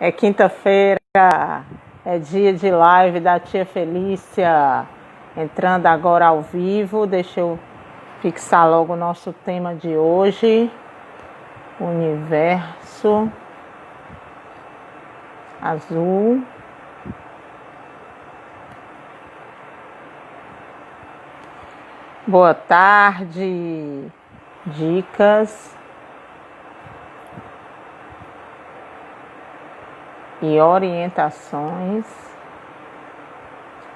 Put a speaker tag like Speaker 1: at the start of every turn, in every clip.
Speaker 1: É quinta-feira, é dia de live da tia Felícia, entrando agora ao vivo. Deixa eu fixar logo o nosso tema de hoje, universo azul. Boa tarde, dicas e orientações.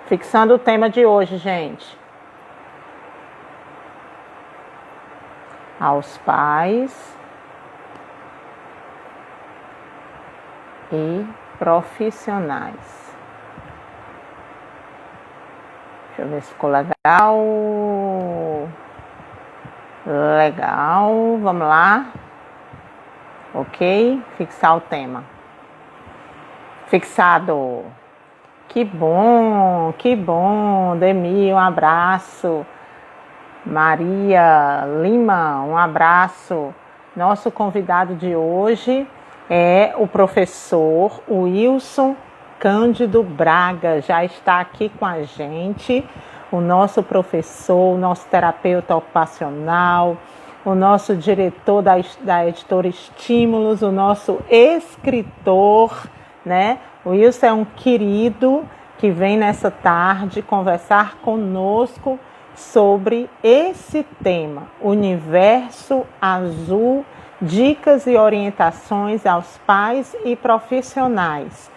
Speaker 1: Fixando o tema de hoje, gente. Aos pais e profissionais. Deixa eu ver se ficou legal. Legal, vamos lá. Ok, fixar o tema. Fixado. Que bom, que bom. Demi, um abraço. Maria Lima, um abraço. Nosso convidado de hoje é o professor Wilson Cândido Braga. Já está aqui com a gente. O nosso professor, o nosso terapeuta ocupacional, o nosso diretor da editora Estímulos, o nosso escritor, né? O Wilson é um querido que vem nessa tarde conversar conosco sobre esse tema, Universo Azul, dicas e orientações aos pais e profissionais.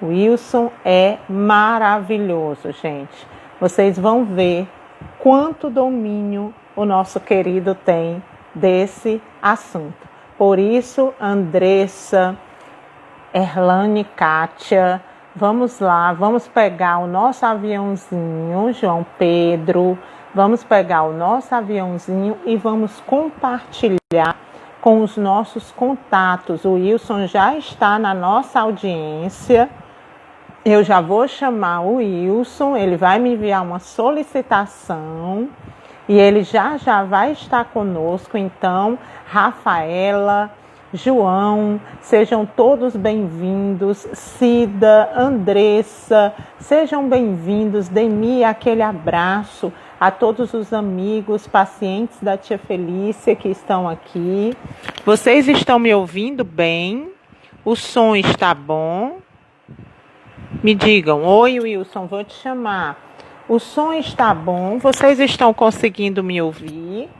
Speaker 1: O Wilson é maravilhoso, gente. Vocês vão ver quanto domínio o nosso querido tem desse assunto. Por isso, Andressa, Erlane, Kátia, vamos lá, vamos pegar o nosso aviãozinho, João Pedro, vamos pegar o nosso aviãozinho e vamos compartilhar com os nossos contatos. O Wilson já está na nossa audiência. Eu já vou chamar o Wilson, ele vai me enviar uma solicitação e ele já vai estar conosco. Então, Rafaela, João, sejam todos bem-vindos. Cida, Andressa, sejam bem-vindos. Demi, aquele abraço a todos os amigos, pacientes da tia Felícia que estão aqui. Vocês estão me ouvindo bem? O som está bom? Me digam, oi Wilson, vou te chamar. O som está bom? Vocês estão conseguindo me ouvir?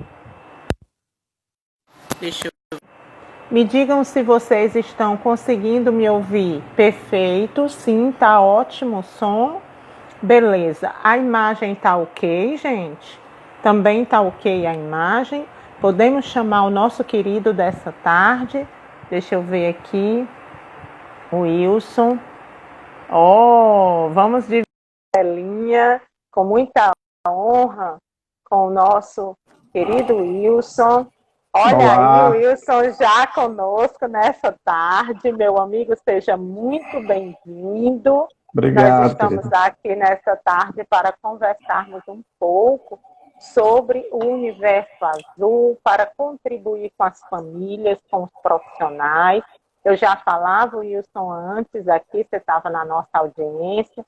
Speaker 1: Deixa eu... Me digam se vocês estão conseguindo me ouvir. Perfeito, sim, tá ótimo o som. Beleza, a imagem tá ok, gente? Também tá ok a imagem. Podemos chamar o nosso querido dessa tarde. Deixa eu ver aqui. O Wilson. Vamos dividir a telinha com muita honra com o nosso querido Wilson. Olha
Speaker 2: Olá.
Speaker 1: aí, o Wilson já conosco nessa tarde. Meu amigo, seja muito bem-vindo.
Speaker 2: Obrigado,
Speaker 1: Nós estamos
Speaker 2: querido.
Speaker 1: aqui nessa tarde para conversarmos um pouco sobre o universo azul, para contribuir com as famílias, com os profissionais. Eu já falava, Wilson, antes aqui, você estava na nossa audiência,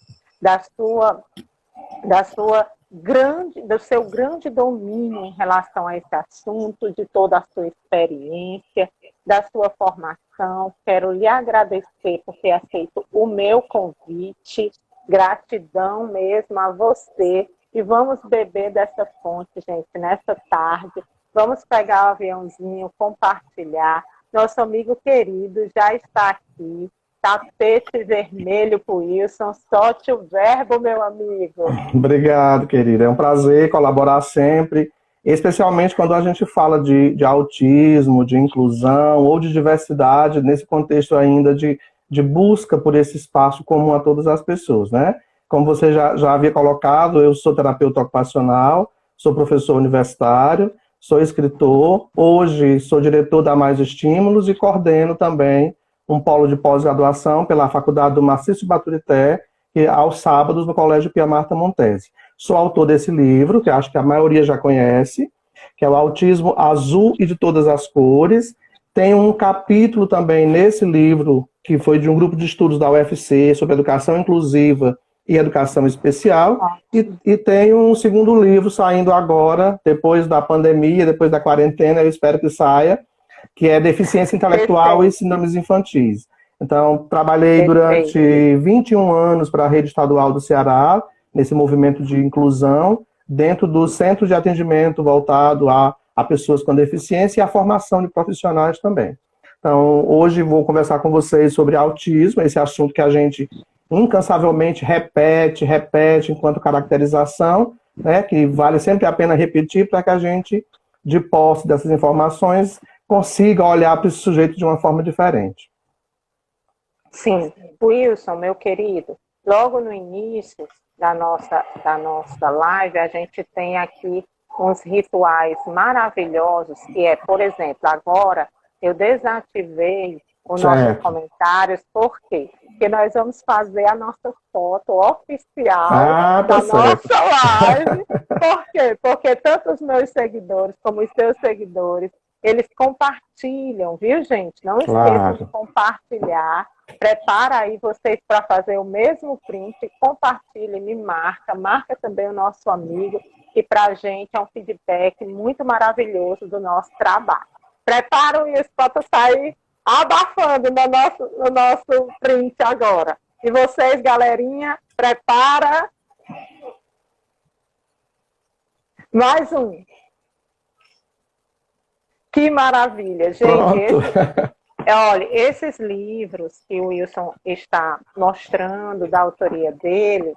Speaker 1: do seu grande domínio em relação a esse assunto, de toda a sua experiência, da sua formação. Quero lhe agradecer por ter aceito o meu convite. Gratidão mesmo a você. E vamos beber dessa fonte, gente, nessa tarde. Vamos pegar o aviãozinho, compartilhar. Nosso amigo querido já está aqui. Tapete vermelho para o Wilson. Solte o verbo, meu amigo.
Speaker 2: Obrigado, querido. É um prazer colaborar sempre, especialmente quando a gente fala de autismo, de inclusão ou de diversidade, nesse contexto ainda de busca por esse espaço comum a todas as pessoas, né? Como você já havia colocado, eu sou terapeuta ocupacional, sou professor universitário, sou escritor, hoje sou diretor da Mais Estímulos e coordeno também um polo de pós-graduação pela Faculdade do Marcício Baturité, que aos sábados no Colégio Pia Marta Montese. Sou autor desse livro, que acho que a maioria já conhece, que é o Autismo Azul e de Todas as Cores. Tem um capítulo também nesse livro, que foi de um grupo de estudos da UFC, sobre educação inclusiva e educação especial, e tem um segundo livro saindo agora, depois da pandemia, depois da quarentena, eu espero que saia, que é Deficiência Intelectual e Síndromes Infantis. Então, trabalhei durante 21 anos para a Rede Estadual do Ceará, nesse movimento de inclusão, dentro do centro de atendimento voltado a pessoas com deficiência e a formação de profissionais também. Então, hoje vou conversar com vocês sobre autismo, esse assunto que a gente incansavelmente repete enquanto caracterização, né, que vale sempre a pena repetir para que a gente, de posse dessas informações, consiga olhar para esse sujeito de uma forma diferente.
Speaker 1: Sim, Wilson, meu querido, logo no início da nossa live, a gente tem aqui uns rituais maravilhosos, que é, por exemplo, agora eu desativei os nossos comentários, por quê? Porque nós vamos fazer a nossa foto oficial da nossa live. Por quê? Porque tanto os meus seguidores como os seus seguidores, eles compartilham, viu, gente? Não esqueçam de compartilhar. Prepara aí vocês para fazer o mesmo print, compartilhe, me marca também o nosso amigo, que para a gente é um feedback muito maravilhoso do nosso trabalho. Preparam isso para tu sair abafando no nosso print agora. E vocês, galerinha, prepara. Mais um. Que maravilha, gente. Olha, esses livros que o Wilson está mostrando da autoria dele,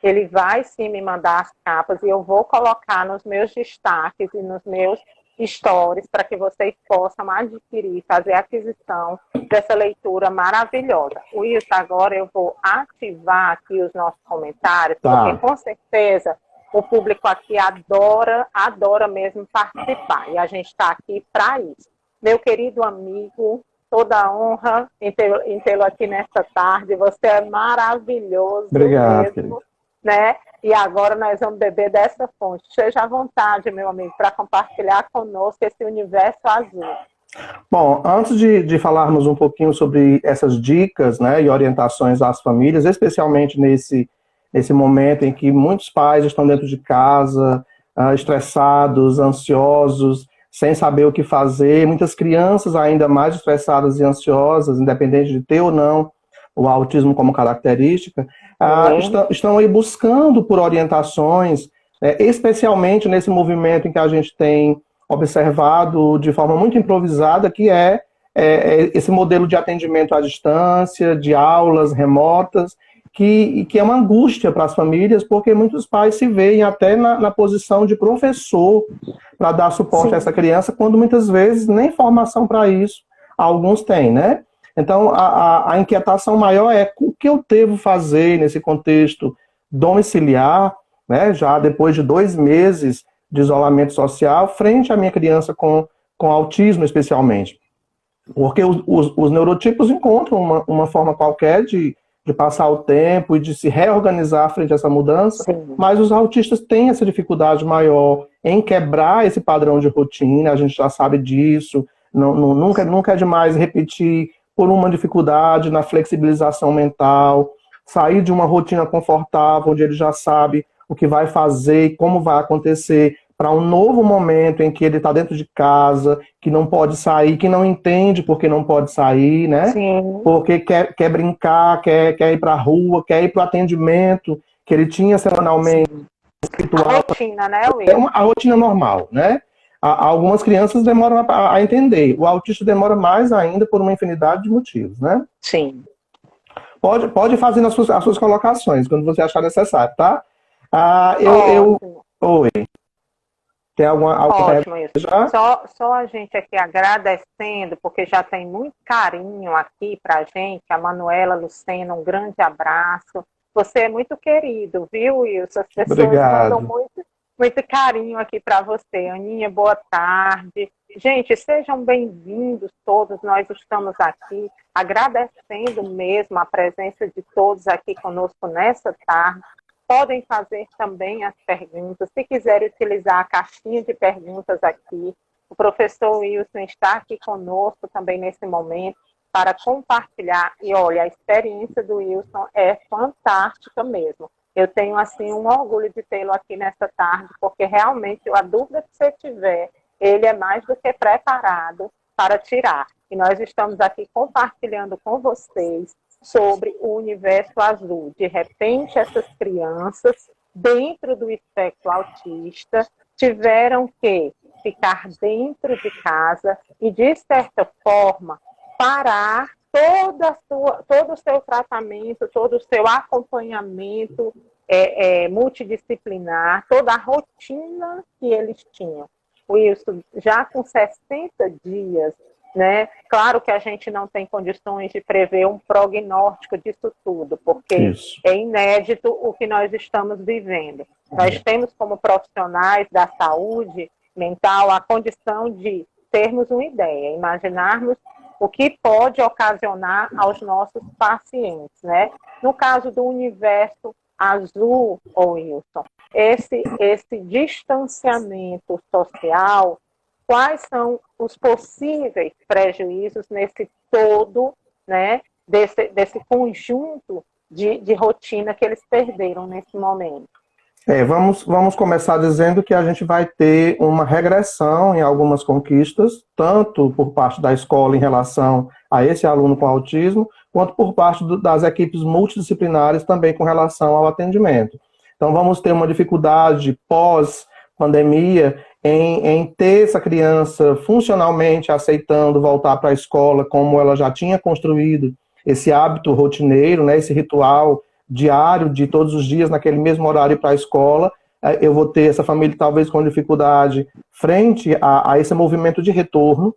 Speaker 1: ele vai sim me mandar as capas e eu vou colocar nos meus destaques e nos meus stories para que vocês possam adquirir, fazer a aquisição dessa leitura maravilhosa. Wilson, agora eu vou ativar aqui os nossos comentários, porque com certeza o público aqui adora mesmo participar, e a gente está aqui para isso. Meu querido amigo, toda a honra em tê-lo aqui nesta tarde, você é maravilhoso.
Speaker 2: Obrigado,
Speaker 1: mesmo, né? E agora nós vamos beber dessa fonte. Seja à vontade, meu amigo, para compartilhar conosco esse universo azul.
Speaker 2: Bom, antes de falarmos um pouquinho sobre essas dicas, né, e orientações às famílias, especialmente nesse momento em que muitos pais estão dentro de casa, estressados, ansiosos, sem saber o que fazer, muitas crianças ainda mais estressadas e ansiosas, independente de ter ou não o autismo como característica, estão aí buscando por orientações, especialmente nesse movimento em que a gente tem observado de forma muito improvisada, que é esse modelo de atendimento à distância, de aulas remotas, que é uma angústia para as famílias, porque muitos pais se veem até na posição de professor para dar suporte a essa criança, quando muitas vezes nem formação para isso alguns têm, né? Então, a inquietação maior é o que eu devo fazer nesse contexto domiciliar, né, já depois de 2 meses de isolamento social, frente à minha criança com autismo, especialmente. Porque os neurotipos encontram uma forma qualquer de passar o tempo e de se reorganizar frente a essa mudança, mas os autistas têm essa dificuldade maior em quebrar esse padrão de rotina, a gente já sabe disso, nunca é demais repetir por uma dificuldade na flexibilização mental, sair de uma rotina confortável, onde ele já sabe o que vai fazer e como vai acontecer, para um novo momento em que ele está dentro de casa, que não pode sair, que não entende porque não pode sair, né?
Speaker 1: Sim.
Speaker 2: Porque quer brincar, quer ir para a rua, quer ir para o atendimento que ele tinha semanalmente.
Speaker 1: A rotina, né, Will?
Speaker 2: A rotina normal, né? Algumas crianças demoram a entender. O autista demora mais ainda por uma infinidade de motivos, né?
Speaker 1: Sim.
Speaker 2: Pode fazer as suas colocações, quando você achar necessário, tá? Oi. Tem alguma
Speaker 1: Ótimo, isso. Só a gente aqui agradecendo, porque já tem muito carinho aqui pra gente. A Manuela Lucena, um grande abraço. Você é muito querido, viu, Wilson? As pessoas mandam muito carinho aqui para você. Aninha, boa tarde. Gente, sejam bem-vindos todos. Nós estamos aqui agradecendo mesmo a presença de todos aqui conosco nessa tarde. Podem fazer também as perguntas. Se quiserem utilizar a caixinha de perguntas aqui, o professor Wilson está aqui conosco também nesse momento para compartilhar. E olha, a experiência do Wilson é fantástica mesmo. Eu tenho, assim, um orgulho de tê-lo aqui nessa tarde, porque realmente a dúvida que você tiver, ele é mais do que preparado para tirar. E nós estamos aqui compartilhando com vocês sobre o universo azul. De repente, essas crianças, dentro do espectro autista, tiveram que ficar dentro de casa e, de certa forma, parar todo o seu tratamento, todo o seu acompanhamento multidisciplinar, toda a rotina que eles tinham. Wilson, já com 60 dias, né? Claro que a gente não tem condições de prever um prognóstico disso tudo, porque é inédito o que nós estamos vivendo. Nós temos, como profissionais da saúde mental, a condição de termos uma ideia, imaginarmos o que pode ocasionar aos nossos pacientes, né? No caso do universo azul, Wilson, esse distanciamento social, quais são os possíveis prejuízos nesse todo, né, desse conjunto de rotina que eles perderam nesse momento?
Speaker 2: Vamos começar dizendo que a gente vai ter uma regressão em algumas conquistas, tanto por parte da escola em relação a esse aluno com autismo, quanto por parte das equipes multidisciplinares também com relação ao atendimento. Então vamos ter uma dificuldade pós-pandemia em ter essa criança funcionalmente aceitando voltar para a escola como ela já tinha construído esse hábito rotineiro, né, esse ritual diário, de todos os dias, naquele mesmo horário para a escola. Eu vou ter essa família talvez com dificuldade frente a esse movimento de retorno.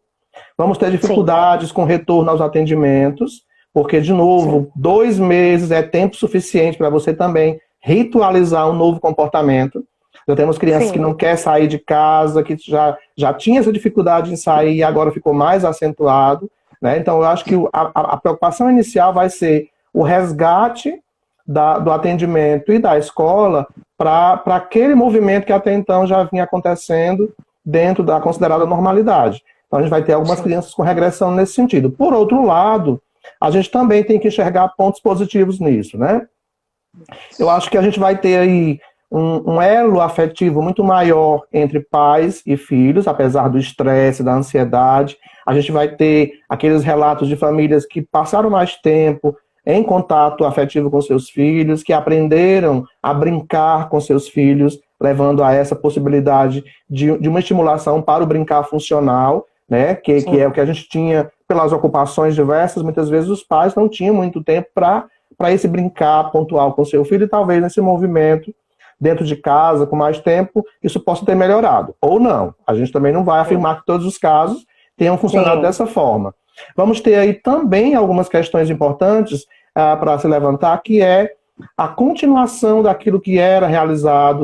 Speaker 2: Vamos ter dificuldades com retorno aos atendimentos, porque, de novo, 2 meses é tempo suficiente para você também ritualizar um novo comportamento. Já temos crianças que não querem sair de casa, que já tinha essa dificuldade em sair e agora ficou mais acentuado, né? Então, eu acho que a preocupação inicial vai ser o resgate do atendimento e da escola para aquele movimento que até então já vinha acontecendo dentro da considerada normalidade. Então a gente vai ter algumas crianças com regressão nesse sentido. Por outro lado, a gente também tem que enxergar pontos positivos nisso, né? Eu acho que a gente vai ter aí um elo afetivo muito maior entre pais e filhos, apesar do estresse, da ansiedade. A gente vai ter aqueles relatos de famílias que passaram mais tempo em contato afetivo com seus filhos, que aprenderam a brincar com seus filhos, levando a essa possibilidade de uma estimulação para o brincar funcional, né? Que é o que a gente tinha pelas ocupações diversas. Muitas vezes os pais não tinham muito tempo para esse brincar pontual com seu filho, e talvez nesse movimento, dentro de casa, com mais tempo, isso possa ter melhorado. Ou não. A gente também não vai afirmar que todos os casos tenham funcionado dessa forma. Vamos ter aí também algumas questões importantes para se levantar, que é a continuação daquilo que era realizado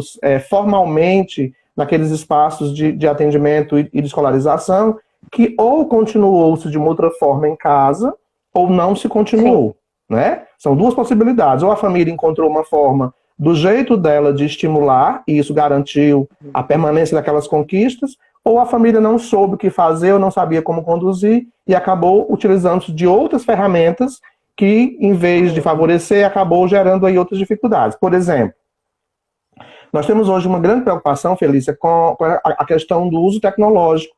Speaker 2: formalmente naqueles espaços de atendimento e de escolarização, que ou continuou-se de uma outra forma em casa, ou não se continuou, né? São duas possibilidades. Ou a família encontrou uma forma do jeito dela de estimular, e isso garantiu a permanência daquelas conquistas, ou a família não soube o que fazer, ou não sabia como conduzir, e acabou utilizando-se de outras ferramentas que, em vez de favorecer, acabou gerando aí outras dificuldades. Por exemplo, nós temos hoje uma grande preocupação, Felícia, com a questão do uso tecnológico,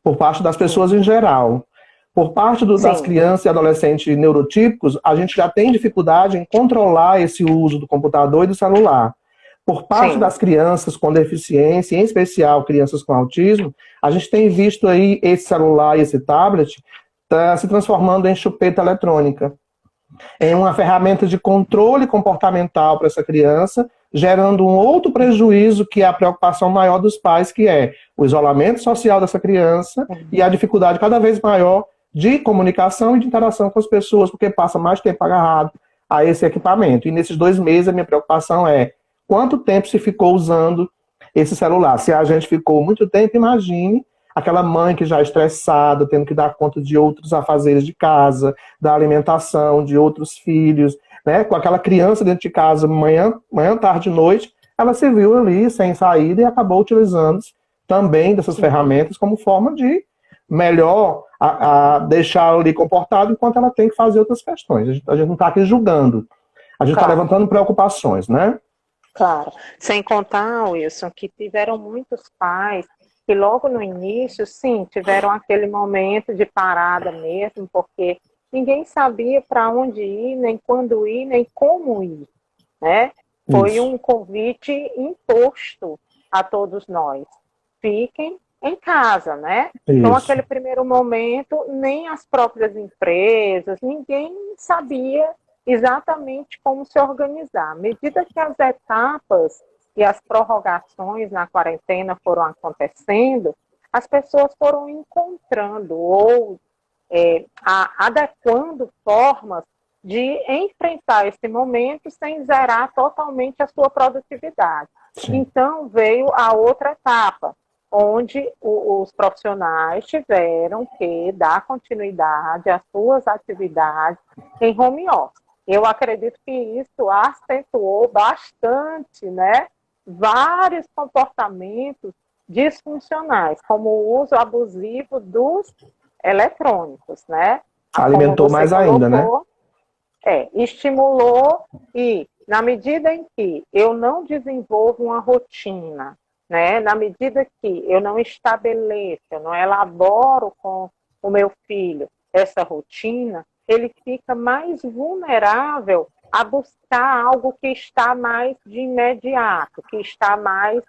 Speaker 2: por parte das pessoas em geral. Por parte das crianças e adolescentes neurotípicos, a gente já tem dificuldade em controlar esse uso do computador e do celular. Por parte das crianças com deficiência, em especial crianças com autismo, a gente tem visto aí esse celular e esse tablet se transformando em chupeta eletrônica, em uma ferramenta de controle comportamental para essa criança, gerando um outro prejuízo, que é a preocupação maior dos pais, que é o isolamento social dessa criança e a dificuldade cada vez maior de comunicação e de interação com as pessoas, porque passa mais tempo agarrado a esse equipamento. E nesses 2 meses a minha preocupação é quanto tempo se ficou usando esse celular. Se a gente ficou muito tempo, imagine aquela mãe que já é estressada, tendo que dar conta de outros afazeres de casa, da alimentação de outros filhos, né? Com aquela criança dentro de casa, manhã, tarde e noite, ela se viu ali sem saída e acabou utilizando também dessas ferramentas como forma de melhor deixar ela ali comportada enquanto ela tem que fazer outras questões. A gente não está aqui julgando, a gente está levantando preocupações, né?
Speaker 1: Claro. Sem contar, Wilson, que tiveram muitos pais que logo no início, sim, tiveram aquele momento de parada mesmo, porque ninguém sabia para onde ir, nem quando ir, nem como ir, né? Foi um convite imposto a todos nós. Fiquem em casa, né? Então, aquele primeiro momento, nem as próprias empresas, ninguém sabia exatamente como se organizar. À medida que as etapas e as prorrogações na quarentena foram acontecendo, as pessoas foram encontrando ou adequando formas de enfrentar esse momento sem zerar totalmente a sua produtividade. Sim. Então, veio a outra etapa, onde os profissionais tiveram que dar continuidade às suas atividades em home office. Eu acredito que isso acentuou bastante, né, vários comportamentos disfuncionais, como o uso abusivo dos eletrônicos, né?
Speaker 2: Alimentou mais ainda, né?
Speaker 1: Estimulou e, na medida em que eu não desenvolvo uma rotina, né, na medida que eu não estabeleço, eu não elaboro com o meu filho essa rotina, ele fica mais vulnerável a buscar algo que está mais de imediato, que está mais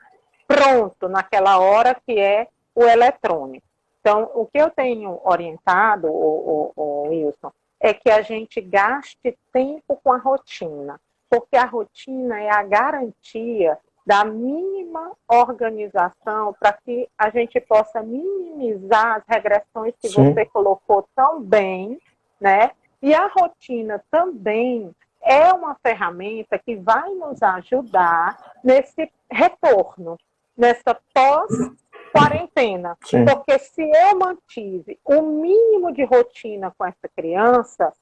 Speaker 1: pronto naquela hora, que é o eletrônico. Então, o que eu tenho orientado, o Wilson, é que a gente gaste tempo com a rotina, porque a rotina é a garantia da mínima organização para que a gente possa minimizar as regressões que você colocou tão bem, né? E a rotina também é uma ferramenta que vai nos ajudar nesse retorno, nessa pós-quarentena. Porque se eu mantive o mínimo de rotina com essa criança,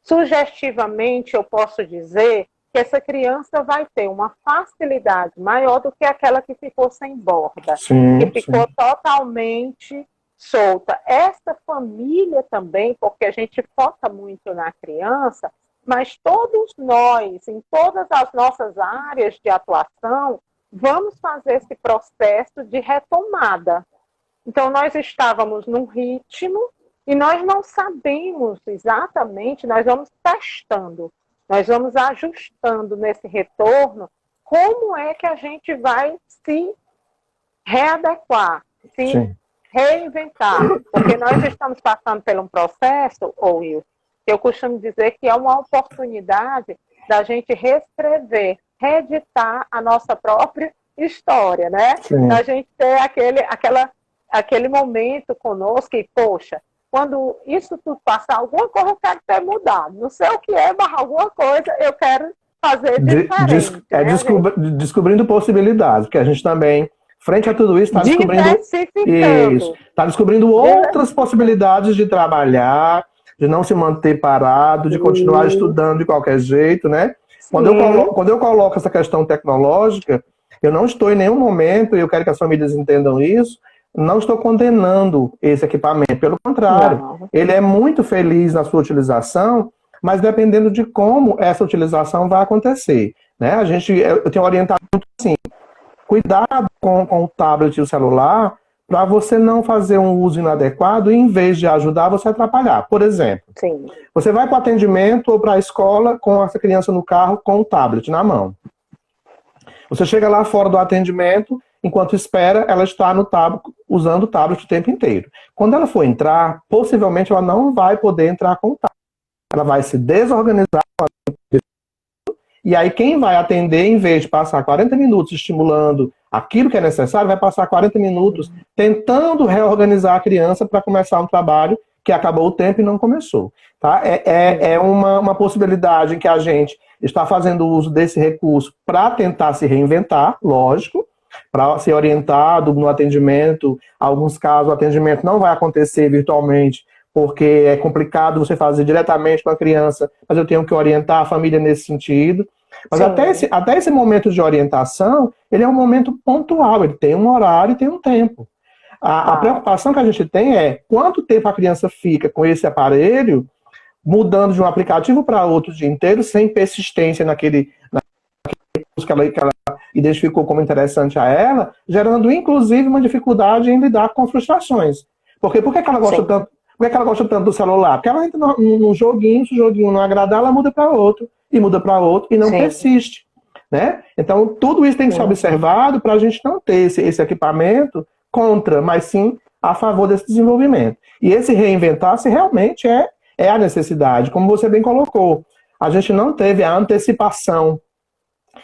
Speaker 1: sugestivamente eu posso dizer que essa criança vai ter uma facilidade maior do que aquela que ficou sem borda, que ficou totalmente solta. Essa família também, porque a gente foca muito na criança, mas todos nós, em todas as nossas áreas de atuação, vamos fazer esse processo de retomada. Então, nós estávamos num ritmo e nós não sabemos exatamente, nós vamos testando, nós vamos ajustando nesse retorno como é que a gente vai se readequar, se reinventar. Porque nós estamos passando por um processo, Will, eu costumo dizer que é uma oportunidade da gente reescrever, reeditar a nossa própria história, né? Da gente ter aquele momento conosco e, poxa, quando isso tudo passar, alguma coisa eu quero ter mudado. Não sei o que é, mas alguma coisa eu quero fazer diferente.
Speaker 2: Descobrindo possibilidades, porque a gente também, frente a tudo isso, está descobrindo outras possibilidades de trabalhar, de não se manter parado, de continuar estudando de qualquer jeito, né? Quando eu coloco essa questão tecnológica, eu não estou em nenhum momento, e eu quero que as famílias entendam isso, não estou condenando esse equipamento. Pelo contrário, ele é muito feliz na sua utilização, mas dependendo de como essa utilização vai acontecer, né? Eu tenho orientado muito assim, cuidado com o tablet e o celular, para você não fazer um uso inadequado e, em vez de ajudar, você atrapalhar. Por exemplo, você vai para o atendimento ou para a escola com essa criança no carro com o tablet na mão. Você chega lá fora do atendimento, enquanto espera, ela está no tablet, usando o tablet o tempo inteiro. Quando ela for entrar, possivelmente ela não vai poder entrar com o tablet. Ela vai se desorganizar. E aí quem vai atender, em vez de passar 40 minutos estimulando aquilo que é necessário, vai passar 40 minutos tentando reorganizar a criança para começar um trabalho que acabou o tempo e não começou. Tá? É uma possibilidade em que a gente está fazendo uso desse recurso para tentar se reinventar, lógico, para ser orientado no atendimento. Em alguns casos, o atendimento não vai acontecer virtualmente, porque é complicado você fazer diretamente com a criança, mas eu tenho que orientar a família nesse sentido. Mas até esse momento de orientação, ele é um momento pontual, ele tem um horário e tem um tempo. A preocupação que a gente tem é quanto tempo a criança fica com esse aparelho, mudando de um aplicativo para outro o dia inteiro, sem persistência naquele que ela identificou como interessante a ela, gerando inclusive uma dificuldade em lidar com frustrações. Por que ela gosta tanto? Por que ela gosta tanto do celular? Porque ela entra num joguinho, se o joguinho não agradar, ela muda para outro, e muda para outro, e não persiste. Né? Então, tudo isso tem que ser observado para a gente não ter esse equipamento contra, mas sim a favor desse desenvolvimento. E esse reinventar-se realmente é a necessidade, como você bem colocou. A gente não teve a antecipação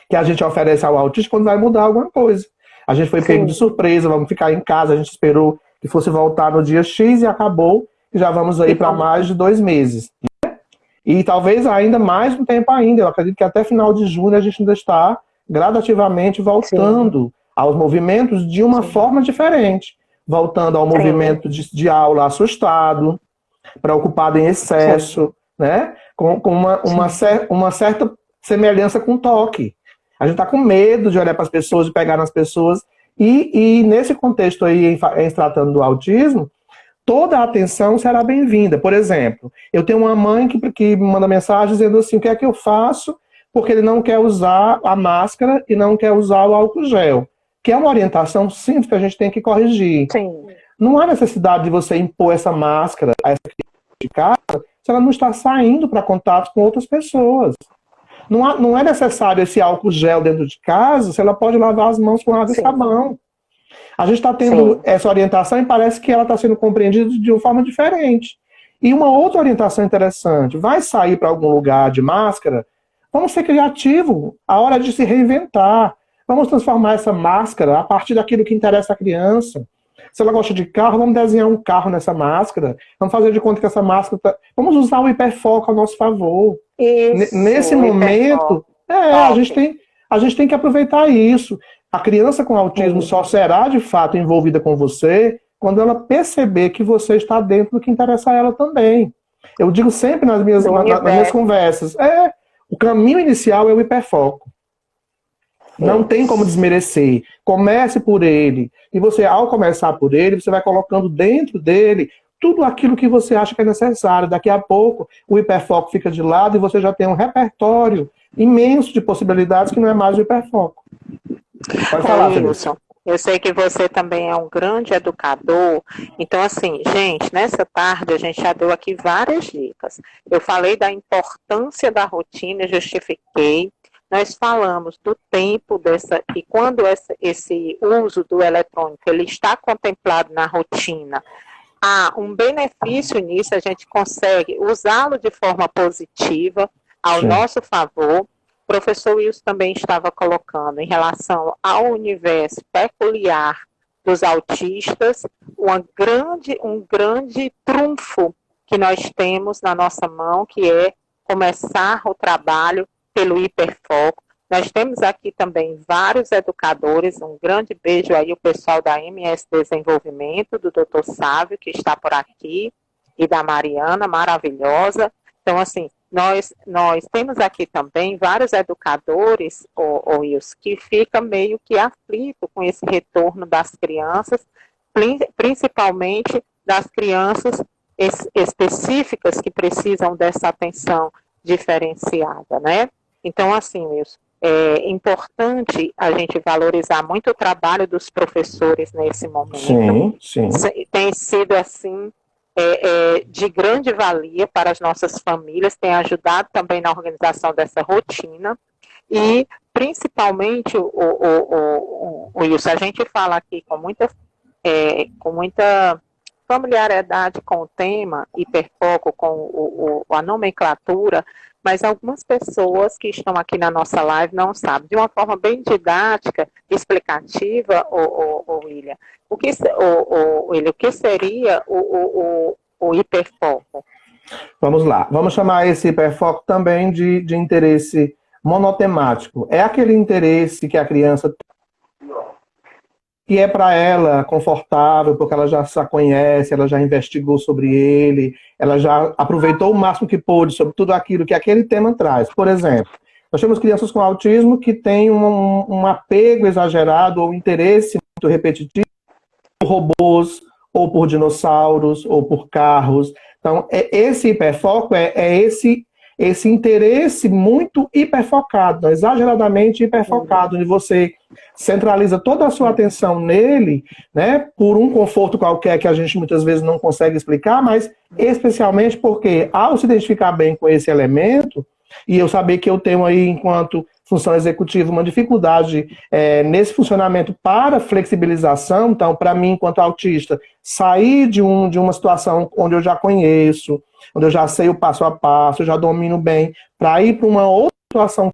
Speaker 2: que a gente oferece ao autista quando vai mudar alguma coisa. A gente foi pego de surpresa, vamos ficar em casa, a gente esperou que fosse voltar no dia X e acabou, e já vamos aí para mais de 2 meses. Né? E talvez ainda mais um tempo ainda, eu acredito que até final de junho a gente ainda está gradativamente voltando aos movimentos de uma forma diferente. Voltando ao movimento de aula assustado, preocupado em excesso, né? com uma certa semelhança com toque. A gente está com medo de olhar para as pessoas, de pegar nas pessoas, e nesse contexto aí, em tratando do autismo, toda a atenção será bem-vinda. Por exemplo, eu tenho uma mãe que me manda mensagem dizendo assim, o que é que eu faço porque ele não quer usar a máscara e não quer usar o álcool gel, que é uma orientação simples que a gente tem que corrigir. Não há necessidade de você impor essa máscara a essa criança de casa se ela não está saindo para contato com outras pessoas. Não é necessário esse álcool gel dentro de casa se ela pode lavar as mãos com água e sabão. A gente está tendo essa orientação e parece que ela está sendo compreendida de uma forma diferente. E uma outra orientação interessante, vai sair para algum lugar de máscara, vamos ser criativos, a hora de se reinventar. Vamos transformar essa máscara a partir daquilo que interessa a criança. Se ela gosta de carro, vamos desenhar um carro nessa máscara. Vamos fazer de conta que essa máscara... Vamos usar o hiperfoco a nosso favor. Nesse momento, a gente tem que aproveitar isso. A criança com autismo só será, de fato, envolvida com você quando ela perceber que você está dentro do que interessa a ela também. Eu digo sempre nas minhas conversas, o caminho inicial é o hiperfoco. Não tem como desmerecer. Comece por ele. E você, ao começar por ele, você vai colocando dentro dele tudo aquilo que você acha que é necessário. Daqui a pouco, o hiperfoco fica de lado e você já tem um repertório imenso de possibilidades que não é mais o hiperfoco. Pode falar,
Speaker 1: Wilson. Eu sei que você também é um grande educador. Então, assim, gente, nessa tarde a gente já deu aqui várias dicas. Eu falei da importância da rotina, justifiquei. Nós falamos do tempo e quando esse uso do eletrônico ele está contemplado na rotina, há um benefício nisso, a gente consegue usá-lo de forma positiva, ao nosso favor. O professor Wilson também estava colocando em relação ao universo peculiar dos autistas, um grande trunfo que nós temos na nossa mão, que é começar o trabalho pelo hiperfoco. Nós temos aqui também vários educadores, um grande beijo aí o pessoal da MS Desenvolvimento, do Dr. Sávio, que está por aqui, e da Mariana, maravilhosa. Então, assim, nós temos aqui também vários educadores, Wilson, que ficam meio que aflitos com esse retorno das crianças, principalmente das crianças específicas que precisam dessa atenção diferenciada, né? Então, assim, Wilson, é importante a gente valorizar muito o trabalho dos professores nesse momento.
Speaker 2: Sim.
Speaker 1: Tem sido, assim, de grande valia para as nossas famílias, tem ajudado também na organização dessa rotina e, principalmente, Wilson, a gente fala aqui com muita familiaridade com o tema, hiperfoco, com a nomenclatura, mas algumas pessoas que estão aqui na nossa live não sabem. De uma forma bem didática, explicativa, William, o que seria o hiperfoco?
Speaker 2: Vamos lá. Vamos chamar esse hiperfoco também de interesse monotemático. É aquele interesse que a criança que é para ela confortável, porque ela já se conhece, ela já investigou sobre ele, ela já aproveitou o máximo que pôde sobre tudo aquilo que aquele tema traz. Por exemplo, nós temos crianças com autismo que têm um apego exagerado ou um interesse muito repetitivo por robôs, ou por dinossauros, ou por carros. Então, esse hiperfoco esse interesse muito hiperfocado, exageradamente hiperfocado, onde você centraliza toda a sua atenção nele, né, por um conforto qualquer que a gente muitas vezes não consegue explicar, mas especialmente porque, ao se identificar bem com esse elemento, e eu saber que eu tenho aí, enquanto função executiva, uma dificuldade nesse funcionamento para flexibilização, então, para mim, enquanto autista, sair de uma situação onde eu já conheço, onde eu já sei o passo a passo, eu já domino bem, para ir para uma outra situação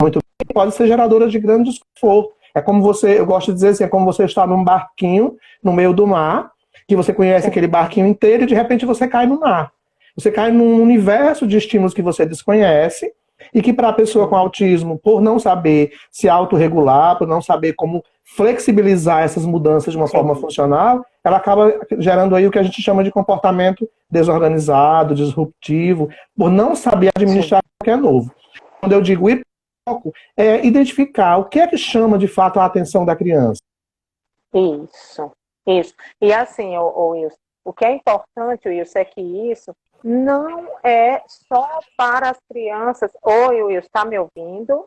Speaker 2: muito bem, pode ser geradora de grande desconforto. É como você, eu gosto de dizer assim, é como você estar num barquinho no meio do mar, que você conhece aquele barquinho inteiro e de repente você cai no mar. Você cai num universo de estímulos que você desconhece e que para a pessoa com autismo, por não saber se autorregular, por não saber como flexibilizar essas mudanças de uma forma funcional, ela acaba gerando aí o que a gente chama de comportamento desorganizado, disruptivo, por não saber administrar o que é novo. Quando eu digo hiperfoco, é identificar o que é que chama de fato a atenção da criança.
Speaker 1: Isso. E assim, Wilson, o que é importante, Wilson, é que isso não é só para as crianças. Oi, Wilson, está me ouvindo?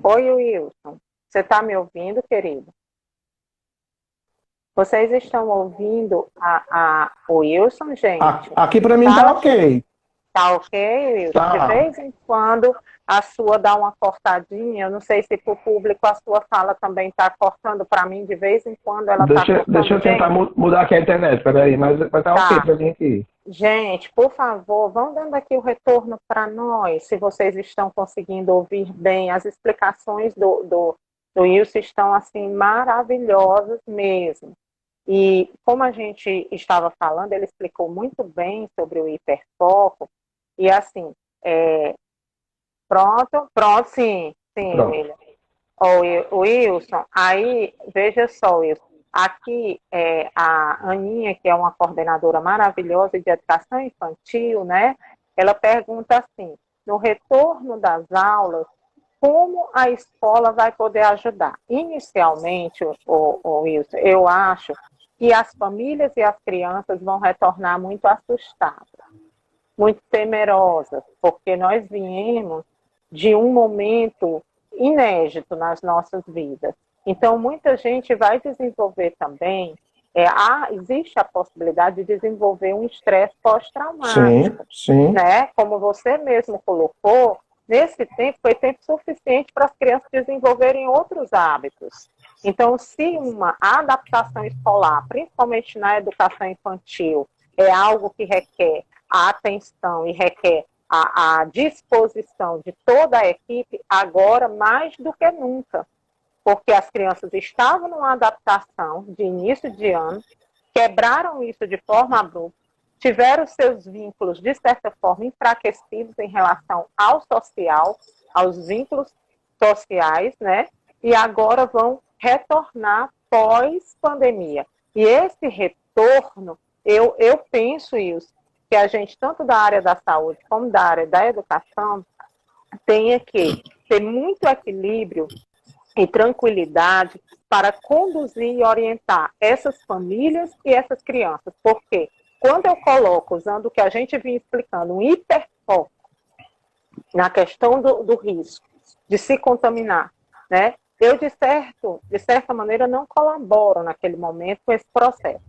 Speaker 1: Oi, Wilson, você está me ouvindo, querido? Vocês estão ouvindo o Wilson, gente?
Speaker 2: Aqui para mim tá ok.
Speaker 1: Tá ok, Wilson?
Speaker 2: Tá.
Speaker 1: De vez em quando a sua dá uma cortadinha. Eu não sei se para o público a sua fala também está cortando. Para mim, de vez em quando ela está cortando.
Speaker 2: Deixa eu tentar mudar aqui a internet, peraí, mas tá ok para mim aqui.
Speaker 1: Gente, por favor, vão dando aqui o retorno para nós, se vocês estão conseguindo ouvir bem. As explicações do Wilson estão, assim, maravilhosas mesmo. E como a gente estava falando, ele explicou muito bem sobre o hiperfoco. E assim, pronto, sim, William. O Wilson, aí, veja só, Wilson. Aqui, a Aninha, que é uma coordenadora maravilhosa de educação infantil, né? Ela pergunta assim, no retorno das aulas, como a escola vai poder ajudar? Inicialmente, o Wilson, eu acho que as famílias e as crianças vão retornar muito assustadas, muito temerosas, porque nós viemos de um momento inédito nas nossas vidas. Então, muita gente vai desenvolver também, existe a possibilidade de desenvolver um estresse pós-traumático.
Speaker 2: Sim.
Speaker 1: Né? Como você mesmo colocou, nesse tempo foi tempo suficiente para as crianças desenvolverem outros hábitos. Então, se uma adaptação escolar, principalmente na educação infantil, é algo que requer a atenção e requer a disposição de toda a equipe, agora mais do que nunca, porque as crianças estavam numa adaptação de início de ano, quebraram isso de forma abrupta, tiveram seus vínculos, de certa forma, enfraquecidos em relação ao social, aos vínculos sociais, né? E agora vão retornar pós-pandemia. E esse retorno, eu penso isso, que a gente, tanto da área da saúde como da área da educação, tenha que ter muito equilíbrio e tranquilidade para conduzir e orientar essas famílias e essas crianças. Porque quando eu coloco, usando o que a gente vinha explicando, um hiperfoco na questão do risco de se contaminar, né? Eu, de certa maneira, não colaboro naquele momento com esse processo.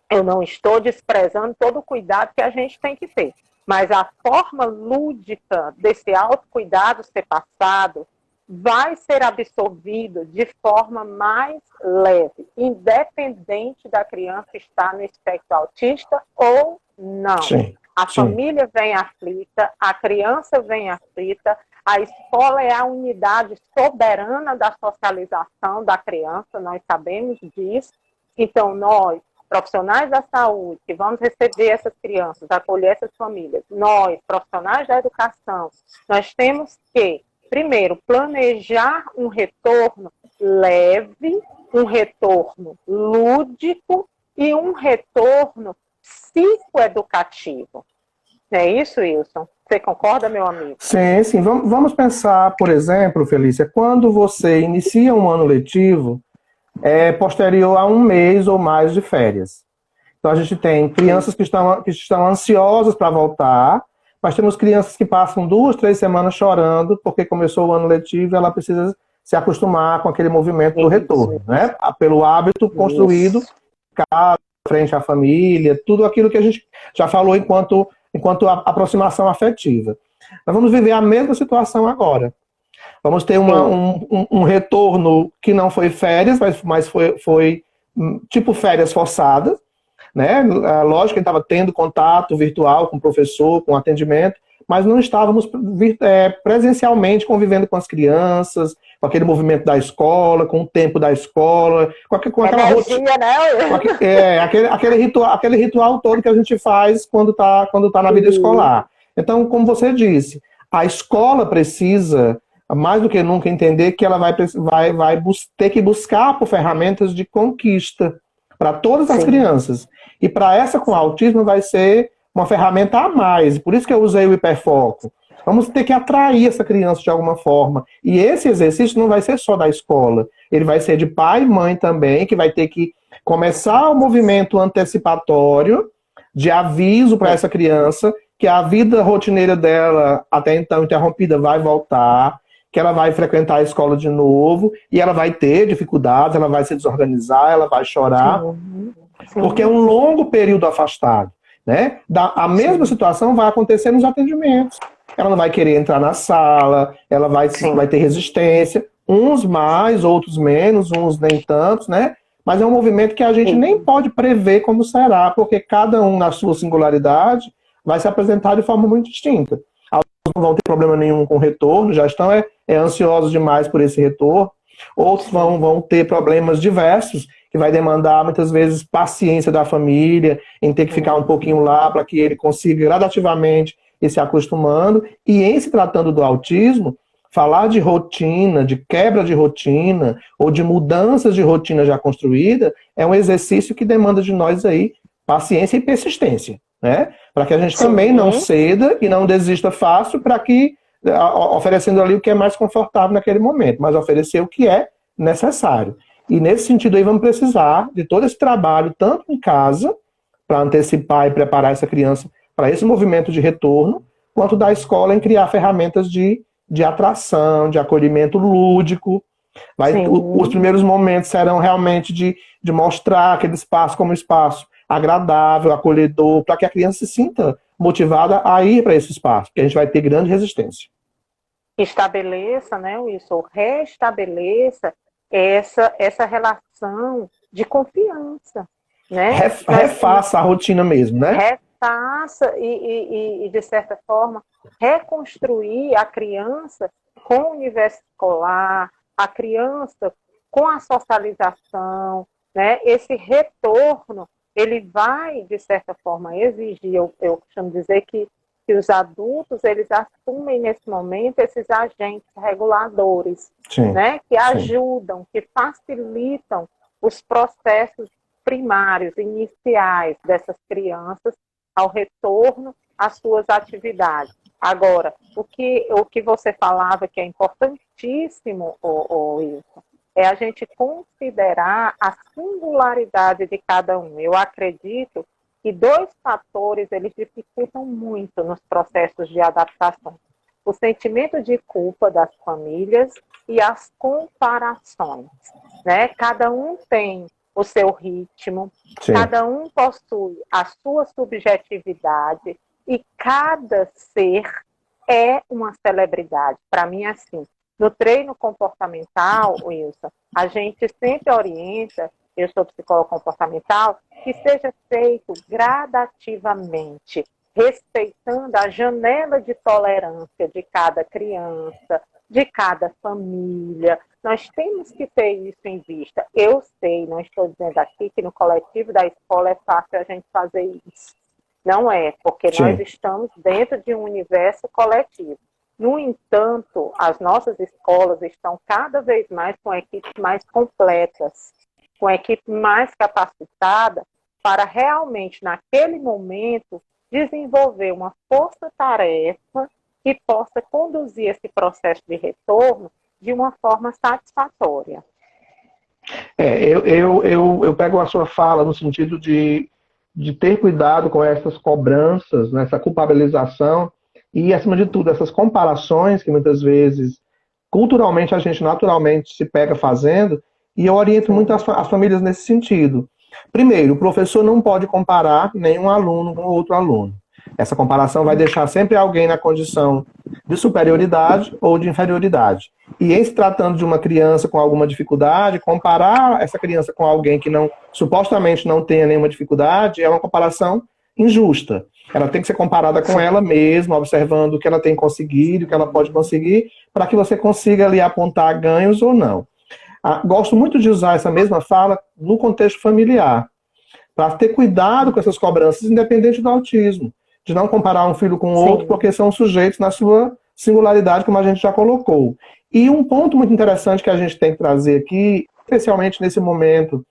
Speaker 1: Eu não estou desprezando todo o cuidado que a gente tem que ter, mas a forma lúdica desse autocuidado ser passado vai ser absorvido de forma mais leve, independente da criança estar no espectro autista ou não. A família vem aflita, a criança vem aflita, a escola é a unidade soberana da socialização da criança, nós sabemos disso. Então, nós, profissionais da saúde, que vamos receber essas crianças, acolher essas famílias, nós, profissionais da educação, nós temos que primeiro, planejar um retorno leve, um retorno lúdico e um retorno psicoeducativo. Não é isso, Wilson? Você concorda, meu amigo?
Speaker 2: Sim, sim. Vamos pensar, por exemplo, Felícia, quando você inicia um ano letivo, posterior a um mês ou mais de férias. Então a gente tem crianças que estão ansiosas para voltar, mas temos crianças que passam 2, 3 semanas chorando porque começou o ano letivo e ela precisa se acostumar com aquele movimento do retorno, né? Pelo hábito construído frente à família, tudo aquilo que a gente já falou enquanto aproximação afetiva. Nós vamos viver a mesma situação agora. Vamos ter um retorno que não foi férias, mas foi tipo férias forçadas, né? Lógico que ele estava tendo contato virtual com o professor, com atendimento, mas não estávamos presencialmente convivendo com as crianças, com aquele movimento da escola, com o tempo da escola, com aquela rotina, né? Aquele ritual todo que a gente faz quando está na vida escolar. Então, como você disse, a escola precisa, mais do que nunca, entender que ela vai ter que buscar por ferramentas de conquista para todas as crianças. E para essa com autismo vai ser uma ferramenta a mais. Por isso que eu usei o hiperfoco. Vamos ter que atrair essa criança de alguma forma. E esse exercício não vai ser só da escola. Ele vai ser de pai e mãe também, que vai ter que começar o movimento antecipatório de aviso para essa criança que a vida rotineira dela, até então interrompida, vai voltar, que ela vai frequentar a escola de novo e ela vai ter dificuldades, ela vai se desorganizar, ela vai chorar, porque é um longo período afastado, né? A mesma situação vai acontecer nos atendimentos. Ela não vai querer entrar na sala, ela vai ter resistência, uns mais, outros menos, uns nem tantos, né? Mas é um movimento que a gente nem pode prever como será, porque cada um, na sua singularidade, vai se apresentar de forma muito distinta. Alguns não vão ter problema nenhum com o retorno, já estão ansiosos demais por esse retorno. Outros vão ter problemas diversos, que vai demandar muitas vezes paciência da família, em ter que ficar um pouquinho lá para que ele consiga gradativamente ir se acostumando. E em se tratando do autismo, falar de rotina, de quebra de rotina, ou de mudanças de rotina já construída, é um exercício que demanda de nós aí paciência e persistência, né? Para que a gente também não ceda e não desista fácil, para que, oferecendo ali o que é mais confortável naquele momento, mas oferecer o que é necessário. E nesse sentido aí vamos precisar de todo esse trabalho, tanto em casa, para antecipar e preparar essa criança para esse movimento de retorno, quanto da escola em criar ferramentas de atração, de acolhimento lúdico. Os primeiros momentos serão realmente de mostrar aquele espaço como um espaço agradável, acolhedor, para que a criança se sinta motivada a ir para esse espaço, porque a gente vai ter grande resistência.
Speaker 1: Estabeleça, né, Wilson, restabeleça essa relação de confiança, né?
Speaker 2: Refaça a rotina mesmo, né?
Speaker 1: Refaça e, de certa forma, reconstruir a criança com o universo escolar, a criança com a socialização, né? Esse retorno, ele vai, de certa forma, exigir, eu costumo dizer que os adultos, eles assumem nesse momento esses agentes reguladores, né? Que ajudam, que facilitam os processos primários, iniciais dessas crianças ao retorno às suas atividades. Agora, o que você falava que é importantíssimo, Wilson, é a gente considerar a singularidade de cada um. Eu acredito que 2 fatores eles dificultam muito nos processos de adaptação: o sentimento de culpa das famílias e as comparações, né? Cada um tem o seu ritmo, cada um possui a sua subjetividade e cada ser é uma celebridade. Para mim, assim, no treino comportamental, Wilson, a gente sempre orienta, eu sou psicóloga comportamental, que seja feito gradativamente, respeitando a janela de tolerância de cada criança, de cada família. Nós temos que ter isso em vista. Eu sei, não estou dizendo aqui que no coletivo da escola é fácil a gente fazer isso. Não é, porque nós estamos dentro de um universo coletivo. No entanto, as nossas escolas estão cada vez mais com equipes mais completas, com equipe mais capacitada para realmente, naquele momento, desenvolver uma força-tarefa que possa conduzir esse processo de retorno de uma forma satisfatória.
Speaker 2: Eu pego a sua fala no sentido de ter cuidado com essas cobranças, né, essa culpabilização e, acima de tudo, essas comparações que muitas vezes, culturalmente, a gente naturalmente se pega fazendo, e eu oriento muito as famílias nesse sentido. Primeiro, o professor não pode comparar nenhum aluno com outro aluno. Essa comparação vai deixar sempre alguém na condição de superioridade ou de inferioridade. E em se tratando de uma criança com alguma dificuldade, comparar essa criança com alguém que não supostamente não tenha nenhuma dificuldade é uma comparação injusta. Ela tem que ser comparada com ela mesma, observando o que ela tem conseguido, o que ela pode conseguir, para que você consiga ali apontar ganhos ou não. Gosto muito de usar essa mesma fala no contexto familiar, para ter cuidado com essas cobranças, independente do autismo, de não comparar um filho com o outro, porque são sujeitos na sua singularidade, como a gente já colocou. E um ponto muito interessante que a gente tem que trazer aqui, especialmente nesse momento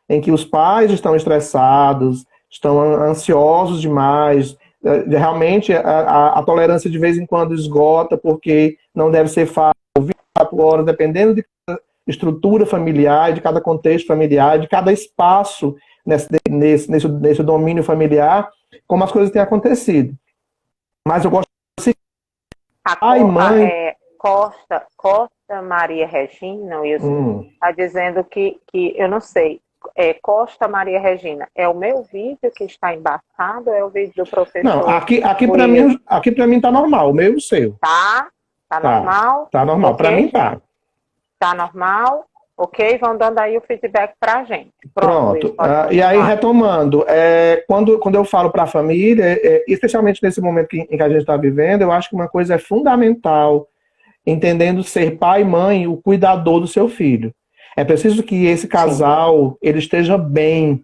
Speaker 2: em que os pais estão estressados, estão ansiosos demais, realmente a tolerância de vez em quando esgota, porque não deve ser fácil, 24 horas, dependendo de cada estrutura familiar, de cada contexto familiar, de cada espaço nesse domínio familiar, como as coisas têm acontecido. Mas eu gosto de pai, mãe...
Speaker 1: Costa Maria Regina, Wilson, está dizendo que eu não sei, Costa Maria Regina, é o meu vídeo que está embaçado ou é o vídeo do professor?
Speaker 2: Não, aqui para mim tá normal, o meu e o seu.
Speaker 1: Tá normal?
Speaker 2: Tá normal,
Speaker 1: okay,
Speaker 2: para mim tá.
Speaker 1: Tá normal? Ok, vão dando aí o feedback pra gente.
Speaker 2: Pronto. E aí, retomando, quando eu falo para a família, especialmente nesse momento em que a gente está vivendo, eu acho que uma coisa é fundamental, entendendo ser pai e mãe, o cuidador do seu filho. É preciso que esse casal ele esteja bem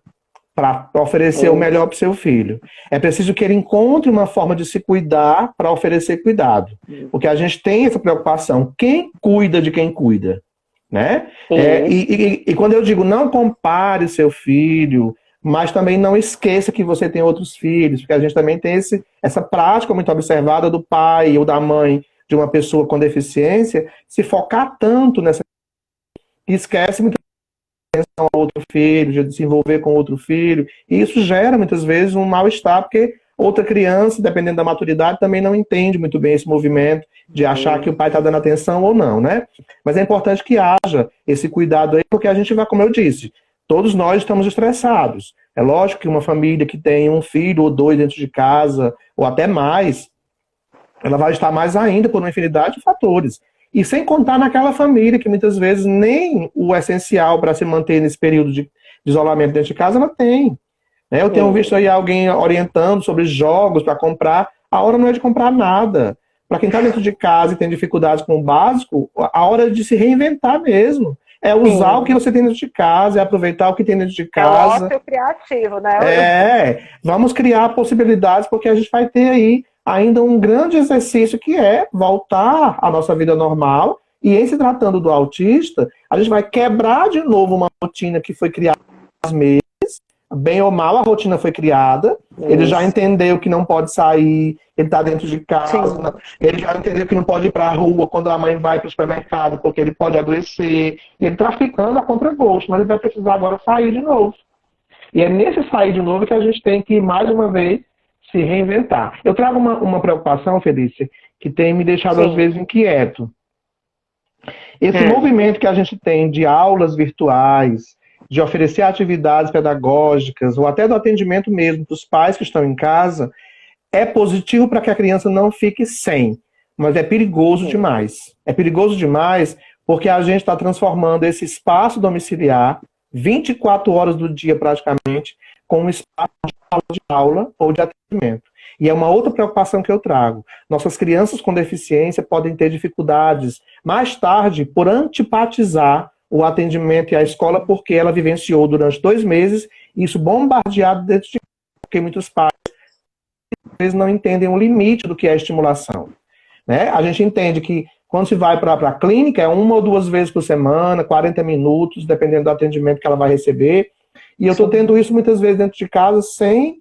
Speaker 2: para oferecer o melhor para o seu filho. É preciso que ele encontre uma forma de se cuidar para oferecer cuidado. Porque a gente tem essa preocupação. Quem cuida de quem cuida? Né? E quando eu digo não compare seu filho, mas também não esqueça que você tem outros filhos, porque a gente também tem essa prática muito observada do pai ou da mãe de uma pessoa com deficiência, se focar tanto nessa que esquece muitas vezes a outro filho, de se envolver com outro filho, e isso gera muitas vezes um mal-estar, porque outra criança, dependendo da maturidade, também não entende muito bem esse movimento de achar que o pai está dando atenção ou não, né? Mas é importante que haja esse cuidado aí, porque a gente vai, como eu disse, todos nós estamos estressados. É lógico que uma família que tem um filho ou dois dentro de casa, ou até mais, ela vai estar mais ainda por uma infinidade de fatores. E sem contar naquela família que muitas vezes nem o essencial para se manter nesse período de isolamento dentro de casa ela tem. Eu tenho visto aí alguém orientando sobre jogos para comprar. A hora não é de comprar nada. Para quem está dentro de casa e tem dificuldades com o básico, a hora é de se reinventar mesmo. É usar o que você tem dentro de casa, é aproveitar o que tem dentro de casa.
Speaker 1: É o ócio criativo, né?
Speaker 2: Vamos criar possibilidades, porque a gente vai ter aí ainda um grande exercício que é voltar à nossa vida normal. E em se tratando do autista, a gente vai quebrar de novo uma rotina que foi criada há meses. Bem ou mal, a rotina foi criada. Ele já entendeu que não pode sair, ele está dentro de casa. Ele já entendeu que não pode ir para a rua quando a mãe vai para o supermercado, porque ele pode adoecer. Ele está ficando a contragosto, mas ele vai precisar agora sair de novo. E é nesse sair de novo que a gente tem que, mais uma vez, se reinventar. Eu trago uma preocupação, Felícia, que tem me deixado às vezes inquieto. Esse movimento que a gente tem de aulas virtuais, de oferecer atividades pedagógicas, ou até do atendimento mesmo dos pais que estão em casa, é positivo para que a criança não fique sem, mas é perigoso demais. É perigoso demais porque a gente está transformando esse espaço domiciliar, 24 horas do dia praticamente, com um espaço de aula ou de atendimento. E é uma outra preocupação que eu trago. Nossas crianças com deficiência podem ter dificuldades mais tarde por antipatizar o atendimento e a escola, porque ela vivenciou durante 2 meses isso bombardeado dentro de casa, porque muitos pais às vezes não entendem o limite do que é a estimulação. né? A gente entende que quando se vai para a clínica, é 1 ou 2 vezes por semana, 40 minutos, dependendo do atendimento que ela vai receber. E eu estou tendo isso muitas vezes dentro de casa sem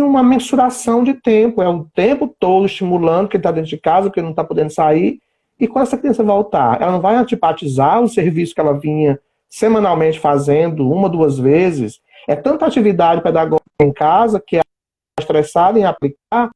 Speaker 2: uma mensuração de tempo. É o tempo todo estimulando que ele está dentro de casa, porque ele não está podendo sair. E quando essa criança voltar, ela não vai antipatizar o serviço que ela vinha semanalmente fazendo, 1 ou 2 vezes. É tanta atividade pedagógica em casa que ela está estressada em aplicar,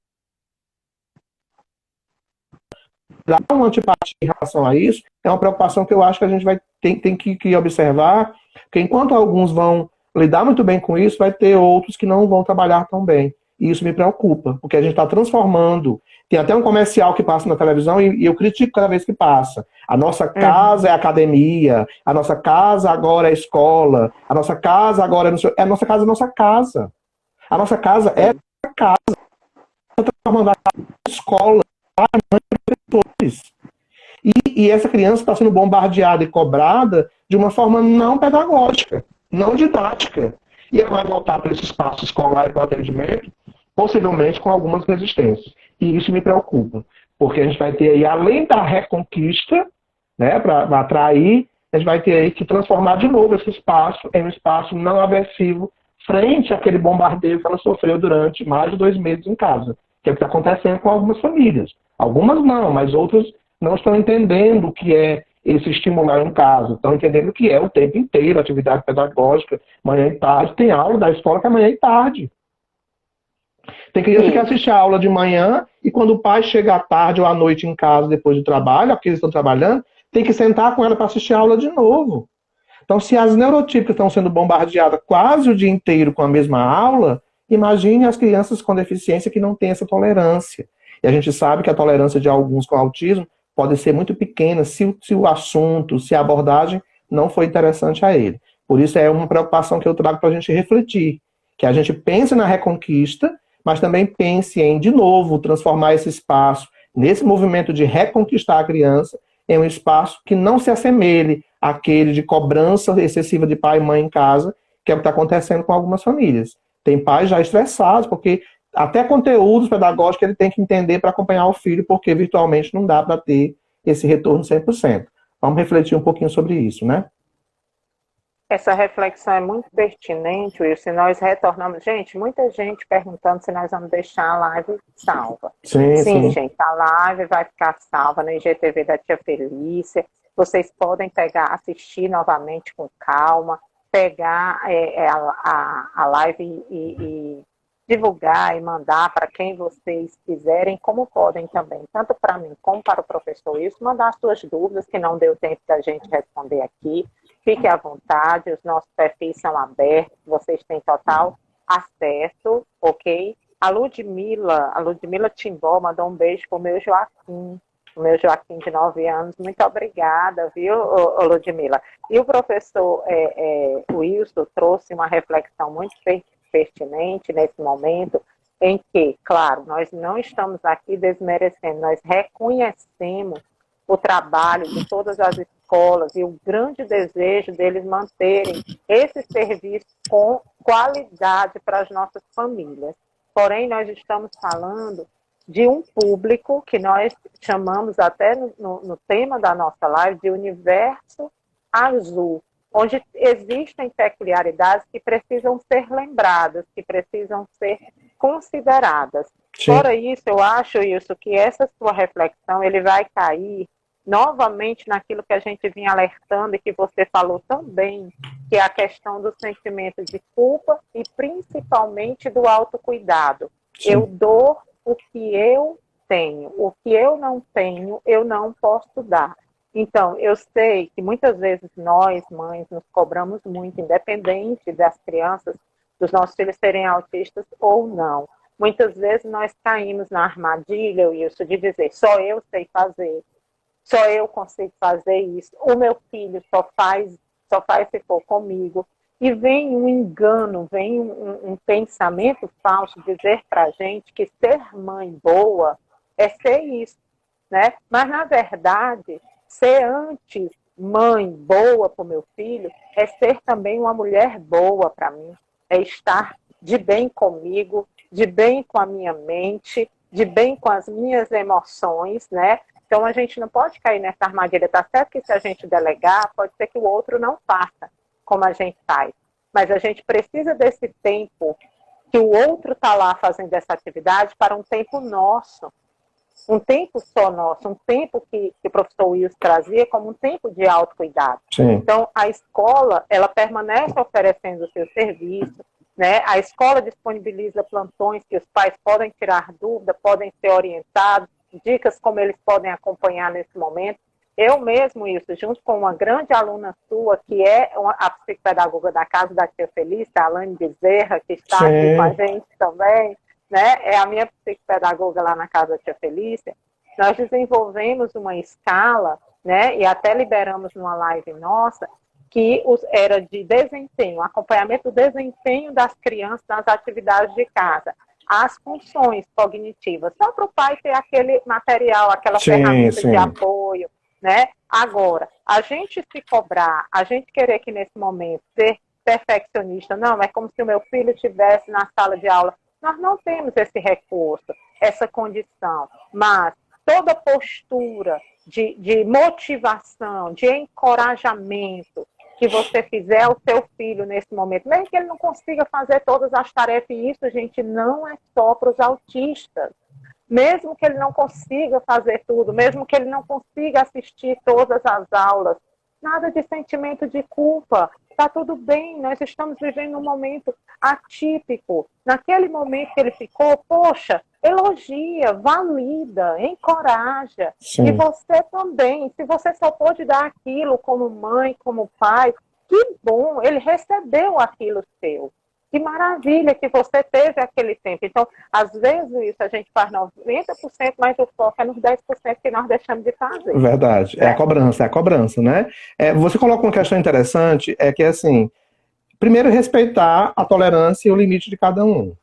Speaker 2: dá uma antipatia em relação a isso. É uma preocupação que eu acho que a gente tem que observar, porque enquanto alguns vão lidar muito bem com isso, vai ter outros que não vão trabalhar tão bem. E isso me preocupa, porque a gente está transformando. Tem até um comercial que passa na televisão e eu critico cada vez que passa. A nossa casa é academia, a nossa casa agora é escola, a nossa casa agora é a nossa casa, é a nossa casa. A nossa casa é a casa. Transformando a casa em escola, professores. E essa criança está sendo bombardeada e cobrada de uma forma não pedagógica, não didática. E ela vai voltar para esse espaço escolar e para o atendimento, possivelmente com algumas resistências. E isso me preocupa, porque a gente vai ter aí, além da reconquista, né, para atrair, a gente vai ter aí que transformar de novo esse espaço em um espaço não aversivo frente àquele bombardeio que ela sofreu durante mais de 2 meses em casa, que é o que está acontecendo com algumas famílias. Algumas não, mas outras não estão entendendo o que é esse estimular em casa, estão entendendo o que é o tempo inteiro, atividade pedagógica, manhã e tarde, tem aula da escola que é manhã e tarde. Tem criança que assiste a aula de manhã e quando o pai chega à tarde ou à noite em casa depois do trabalho, porque eles estão trabalhando, tem que sentar com ela para assistir a aula de novo. Então, se as neurotípicas estão sendo bombardeadas quase o dia inteiro com a mesma aula, imagine as crianças com deficiência que não têm essa tolerância. E a gente sabe que a tolerância de alguns com autismo pode ser muito pequena se o assunto, se a abordagem não for interessante a ele. Por isso é uma preocupação que eu trago para a gente refletir, que a gente pense na reconquista, mas também pense em, de novo, transformar esse espaço, nesse movimento de reconquistar a criança, em um espaço que não se assemelhe àquele de cobrança excessiva de pai e mãe em casa, que é o que está acontecendo com algumas famílias. Tem pais já estressados, porque até conteúdos pedagógicos ele tem que entender para acompanhar o filho, porque virtualmente não dá para ter esse retorno 100%. Vamos refletir um pouquinho sobre isso, né?
Speaker 1: Essa reflexão é muito pertinente, Will, se nós retornamos. Gente, muita gente perguntando se nós vamos deixar a live salva. Sim, gente, a live vai ficar salva no IGTV da Tia Felícia. Vocês podem pegar, assistir novamente com calma, pegar a live e divulgar e mandar para quem vocês quiserem, como podem também, tanto para mim como para o professor Wilson, mandar suas dúvidas, que não deu tempo da gente responder aqui. Fique à vontade, os nossos perfis são abertos, vocês têm total acesso, ok? A Ludmila Timbó mandou um beijo para o meu Joaquim de 9 anos, muito obrigada, viu, Ludmila? E o professor Wilson trouxe uma reflexão muito pertinente nesse momento, em que, claro, nós não estamos aqui desmerecendo, nós reconhecemos o trabalho de todas as escolas e o grande desejo deles manterem esse serviço com qualidade para as nossas famílias. Porém, nós estamos falando de um público que nós chamamos até no tema da nossa live de universo azul, onde existem peculiaridades que precisam ser lembradas, que precisam ser consideradas. Sim. Fora isso, eu acho, Wilson, que essa sua reflexão ele vai cair novamente naquilo que a gente vinha alertando e que você falou tão bem, que é a questão do sentimento de culpa e principalmente do autocuidado. Sim. Eu dou o que eu tenho, o que eu não tenho, eu não posso dar. Então, eu sei que muitas vezes nós, mães, nos cobramos muito, independente das crianças, dos nossos filhos serem autistas ou não. Muitas vezes nós caímos na armadilha, Wilson, de dizer, só eu sei fazer, só eu consigo fazer isso, o meu filho só faz se for comigo. E vem um engano, vem um pensamento falso dizer para a gente que ser mãe boa é ser isso, né? Mas, na verdade, ser antes mãe boa para o meu filho é ser também uma mulher boa para mim, é estar de bem comigo, de bem com a minha mente, de bem com as minhas emoções, né? Então a gente não pode cair nessa armadilha. Tá certo que se a gente delegar, pode ser que o outro não faça como a gente faz. Mas a gente precisa desse tempo que o outro está lá fazendo essa atividade para um tempo nosso. Um tempo só nosso, um tempo que o professor Wilson trazia como um tempo de autocuidado.
Speaker 2: Sim.
Speaker 1: Então, a escola, ela permanece oferecendo o seu serviço, né? A escola disponibiliza plantões que os pais podem tirar dúvida, podem ser orientados, dicas como eles podem acompanhar nesse momento. Eu mesmo, Wilson, junto com uma grande aluna sua, que é a psicopedagoga da Casa da Tia Felícia, a Alane Bezerra, que está aqui com a gente também, né? É a minha psicopedagoga lá na Casa da Tia Felícia. Nós desenvolvemos uma escala, né? E até liberamos numa live nossa, que era de desempenho, acompanhamento do desempenho das crianças nas atividades de casa, as funções cognitivas, só para o pai ter aquele material, aquela ferramenta de apoio, né? Agora, a gente se cobrar, a gente querer que nesse momento ser perfeccionista, não, é como se o meu filho estivesse na sala de aula. Nós não temos esse recurso, essa condição, mas toda postura de motivação, de encorajamento que você fizer ao seu filho nesse momento, mesmo que ele não consiga fazer todas as tarefas, e isso, gente, não é só para os autistas. Mesmo que ele não consiga fazer tudo, mesmo que ele não consiga assistir todas as aulas, nada de sentimento de culpa. Está tudo bem, nós estamos vivendo um momento atípico. Naquele momento que ele ficou, poxa, elogia, valida, encoraja.
Speaker 2: Sim.
Speaker 1: E você também, se você só pode dar aquilo como mãe, como pai, que bom, ele recebeu aquilo seu. Que maravilha que você teve aquele tempo. Então, às vezes, isso a gente faz 90%, mas o foco é nos 10% que nós deixamos de fazer.
Speaker 2: Verdade. É a cobrança, né? Você coloca uma questão interessante, é que, assim, primeiro, respeitar a tolerância e o limite de cada um.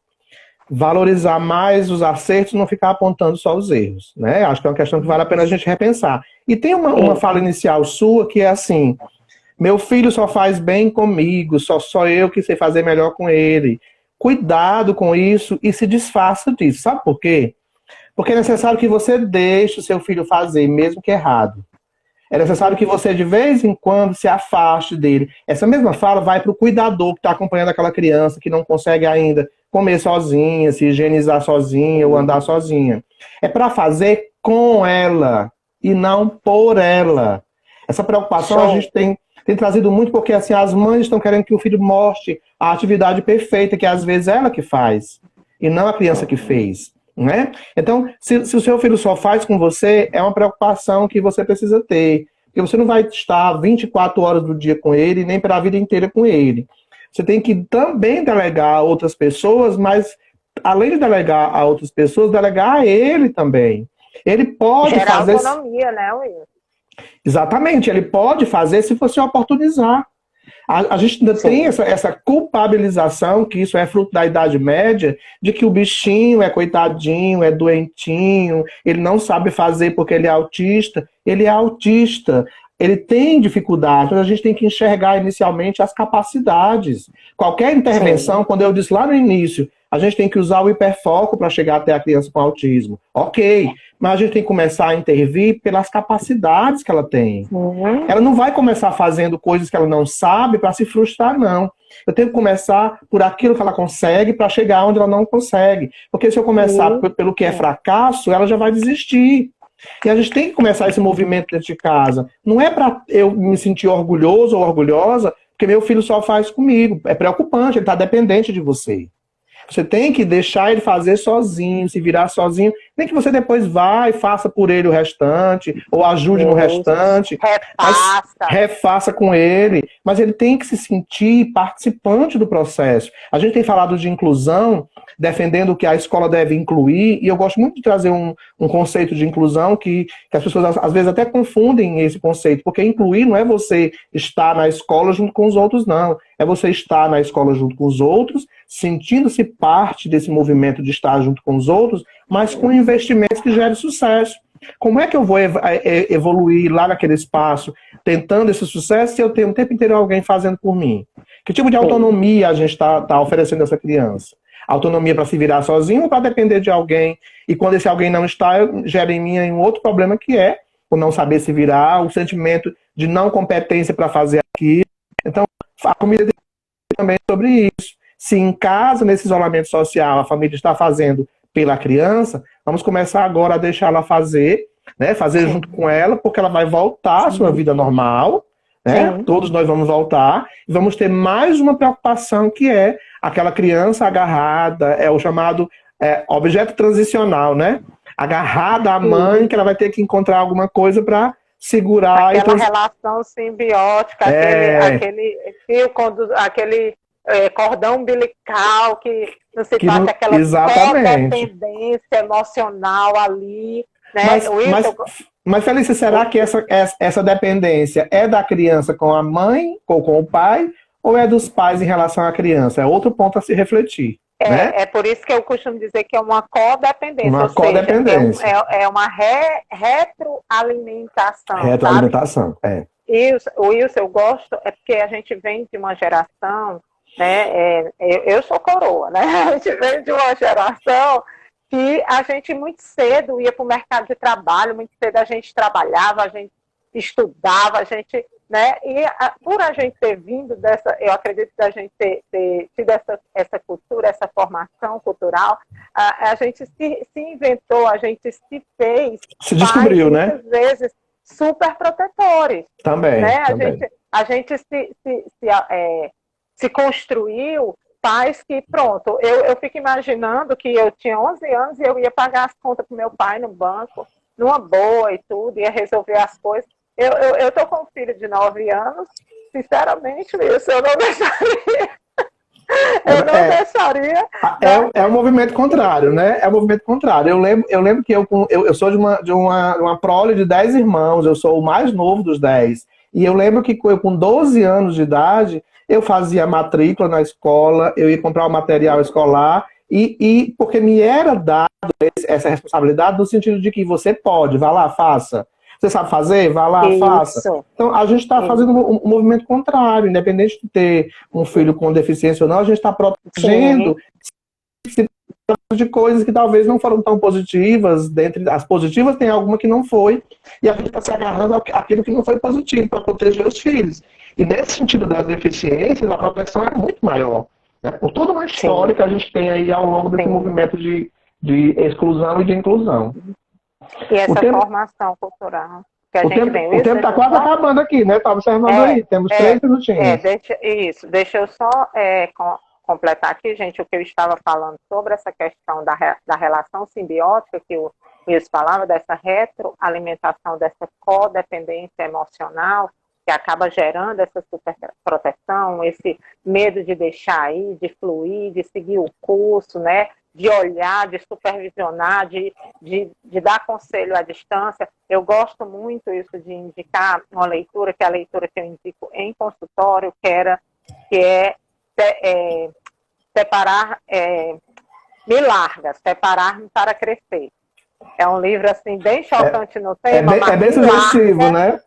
Speaker 2: Valorizar mais os acertos, não ficar apontando só os erros, né? Acho que é uma questão que vale a pena a gente repensar. E tem uma fala inicial sua que é assim: meu filho só faz bem comigo, só eu que sei fazer melhor com ele. Cuidado com isso e se desfaça disso. Sabe por quê? Porque é necessário que você deixe o seu filho fazer, mesmo que errado. É necessário que você, de vez em quando, se afaste dele. Essa mesma fala vai para o cuidador que está acompanhando aquela criança, que não consegue ainda comer sozinha, se higienizar sozinha ou andar sozinha. É para fazer com ela e não por ela. Essa preocupação a gente tem trazido muito porque assim, as mães estão querendo que o filho mostre a atividade perfeita, que às vezes é ela que faz, e não a criança que fez. Né? Então, se o seu filho só faz com você, é uma preocupação que você precisa ter. Porque você não vai estar 24 horas do dia com ele, nem pela vida inteira com ele. Você tem que também delegar a outras pessoas, mas além de delegar a outras pessoas, delegar a ele também. Ele pode fazer...
Speaker 1: autonomia, né, Will?
Speaker 2: Exatamente, ele pode fazer se você oportunizar. A gente ainda tem essa culpabilização, que isso é fruto da Idade Média, de que o bichinho é coitadinho, é doentinho, ele não sabe fazer porque ele é autista. Ele é autista, ele tem dificuldade, mas a gente tem que enxergar inicialmente as capacidades. Qualquer intervenção, quando eu disse lá no início, a gente tem que usar o hiperfoco para chegar até a criança com autismo. Ok, mas a gente tem que começar a intervir pelas capacidades que ela tem. Ela não vai começar fazendo coisas que ela não sabe para se frustrar, não. Eu tenho que começar por aquilo que ela consegue para chegar onde ela não consegue. Porque se eu começar pelo que é fracasso, ela já vai desistir. E a gente tem que começar esse movimento dentro de casa. Não é para eu me sentir orgulhoso ou orgulhosa, porque meu filho só faz comigo. É preocupante, ele está dependente de você. Você tem que deixar ele fazer sozinho, se virar sozinho. Nem que você depois vá e faça por ele o restante, ou ajude no restante. Refaça com ele. Mas ele tem que se sentir participante do processo. A gente tem falado de inclusão, defendendo que a escola deve incluir, e eu gosto muito de trazer um conceito de inclusão que as pessoas às vezes até confundem esse conceito, porque incluir não é você estar na escola junto com os outros, não. É você estar na escola junto com os outros, sentindo-se parte desse movimento de estar junto com os outros, mas com investimentos que gerem sucesso. Como é que eu vou evoluir lá naquele espaço, tentando esse sucesso, se eu tenho o tempo inteiro alguém fazendo por mim? Que tipo de autonomia a gente está oferecendo a essa criança? autonomia para se virar sozinho ou para depender de alguém. E quando esse alguém não está, gera em mim um outro problema que é o não saber se virar, o sentimento de não competência para fazer aquilo. Então, a família também sobre isso. Se em casa, nesse isolamento social, a família está fazendo pela criança, vamos começar agora a deixar ela fazer, né? Fazer junto com ela, porque ela vai voltar à sua vida normal, né? Todos nós vamos voltar e vamos ter mais uma preocupação que é aquela criança agarrada, é o chamado objeto transicional, né? Agarrada à mãe, que ela vai ter que encontrar alguma coisa para segurar.
Speaker 1: Aquela relação simbiótica, aquele fio, aquele cordão umbilical que não se passa aquela codependência emocional ali, né?
Speaker 2: Mas Felícia, será que essa dependência é da criança com a mãe ou com o pai, ou é dos pais em relação à criança? É outro ponto a se refletir. Né?
Speaker 1: É por isso que eu costumo dizer que é uma codependência.
Speaker 2: Uma codependência.
Speaker 1: É uma retroalimentação.
Speaker 2: Retroalimentação,
Speaker 1: sabe? Wilson, eu gosto, é porque a gente vem de uma geração, né? Eu sou coroa, né? A gente vem de uma geração que a gente muito cedo ia para o mercado de trabalho, muito cedo a gente trabalhava, a gente estudava, a gente, né? E por a gente ter vindo dessa, eu acredito que a gente ter tido essa cultura, essa formação cultural, a gente se inventou, a gente se fez,
Speaker 2: se descobriu, né?
Speaker 1: Muitas vezes super protetores.
Speaker 2: Também.
Speaker 1: Né?
Speaker 2: Também.
Speaker 1: A gente se construiu. Pais que, pronto, eu fico imaginando que eu tinha 11 anos e eu ia pagar as contas para meu pai no banco, numa boa e tudo, ia resolver as coisas. Eu tô com um filho de 9 anos, sinceramente, isso eu não deixaria. Eu não deixaria.
Speaker 2: É um movimento contrário, né? É um movimento contrário. Eu lembro que eu sou de uma prole de 10 irmãos, eu sou o mais novo dos 10. E eu lembro que eu, com 12 anos de idade, eu fazia matrícula na escola, eu ia comprar o material escolar, e porque me era dado essa responsabilidade no sentido de que você pode, vá lá, faça. Você sabe fazer? Vá lá, faça. Então, a gente está fazendo um movimento contrário, independente de ter um filho com deficiência ou não, a gente está protegendo de coisas que talvez não foram tão positivas. Dentre as positivas, tem alguma que não foi, e a gente está se agarrando àquilo que não foi positivo para proteger os filhos. E nesse sentido das deficiências, a proteção é muito maior. Né? Por toda uma história que a gente tem aí ao longo desse movimento de exclusão e de inclusão.
Speaker 1: E essa formação cultural que a gente vem.
Speaker 2: O tempo está quase acabando aqui, né? Está observando aí, temos 3 minutinhos.
Speaker 1: Deixa eu só completar aqui, gente, o que eu estava falando sobre essa questão da relação simbiótica que o Wilson falava, dessa retroalimentação, dessa codependência emocional, que acaba gerando essa superproteção, esse medo de deixar ir, de fluir, de seguir o curso, né? De olhar, de supervisionar, de dar conselho à distância. Eu gosto muito isso de indicar uma leitura, que é a leitura que eu indico em consultório, que é separar, me larga, separar-me para crescer. É um livro assim bem chocante no tema.
Speaker 2: É bem sugestivo, né?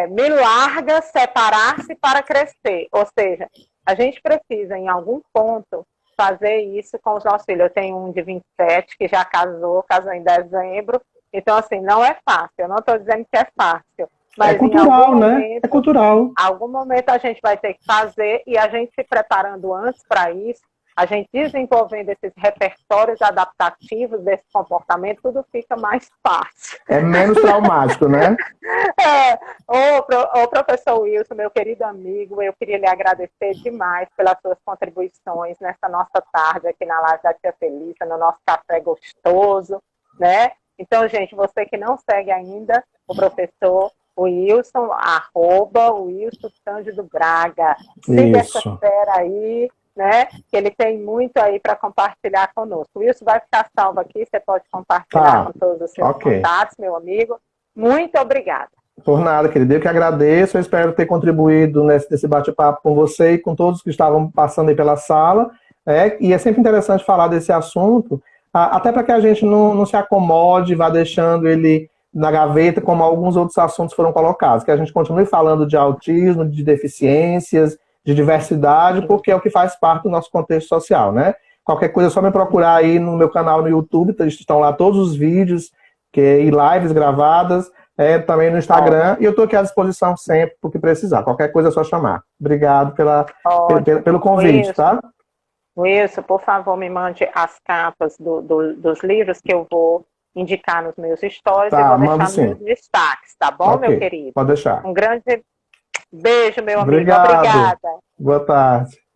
Speaker 1: Me larga, separar-se para crescer. Ou seja, a gente precisa, em algum ponto, fazer isso com os nossos filhos. Eu tenho um de 27 que já casou em dezembro. Então, assim, não é fácil. Eu não estou dizendo que é fácil. Mas
Speaker 2: é cultural, né? É cultural.
Speaker 1: Em algum momento a gente vai ter que fazer, e a gente se preparando antes para isso, a gente desenvolvendo esses repertórios adaptativos desse comportamento, tudo fica mais fácil.
Speaker 2: É menos traumático, né?
Speaker 1: Ô, professor Wilson, meu querido amigo, eu queria lhe agradecer demais pelas suas contribuições nessa nossa tarde aqui na live da Tia Felícia, no nosso café gostoso, né? Então, gente, você que não segue ainda o professor Wilson, @Wilson Cândido Braga. Siga essa fera aí, né? Que ele tem muito aí para compartilhar conosco. O Wilson vai ficar salvo aqui, você pode compartilhar com todos os seus contatos, meu amigo. Muito obrigada.
Speaker 2: Por nada, querido. Eu que agradeço. Eu espero ter contribuído nesse bate-papo com você e com todos que estavam passando aí pela sala. E é sempre interessante falar desse assunto, até para que a gente não se acomode, vá deixando ele na gaveta, como alguns outros assuntos foram colocados. Que a gente continue falando de autismo, de deficiências, de diversidade, porque é o que faz parte do nosso contexto social, né? Qualquer coisa é só me procurar aí no meu canal no YouTube, estão lá todos os vídeos e lives gravadas, também no Instagram, e eu estou aqui à disposição sempre, porque precisar. Qualquer coisa é só chamar. Obrigado pelo convite,
Speaker 1: Wilson,
Speaker 2: tá?
Speaker 1: Wilson, por favor, me mande as capas dos livros que eu vou indicar nos meus stories
Speaker 2: Tá,
Speaker 1: e vou
Speaker 2: mando
Speaker 1: deixar
Speaker 2: sim.
Speaker 1: nos destaques, tá bom,
Speaker 2: Ok,
Speaker 1: meu querido?
Speaker 2: pode deixar.
Speaker 1: Um grande beijo, meu amigo.
Speaker 2: Obrigado.
Speaker 1: Obrigada.
Speaker 2: Boa tarde.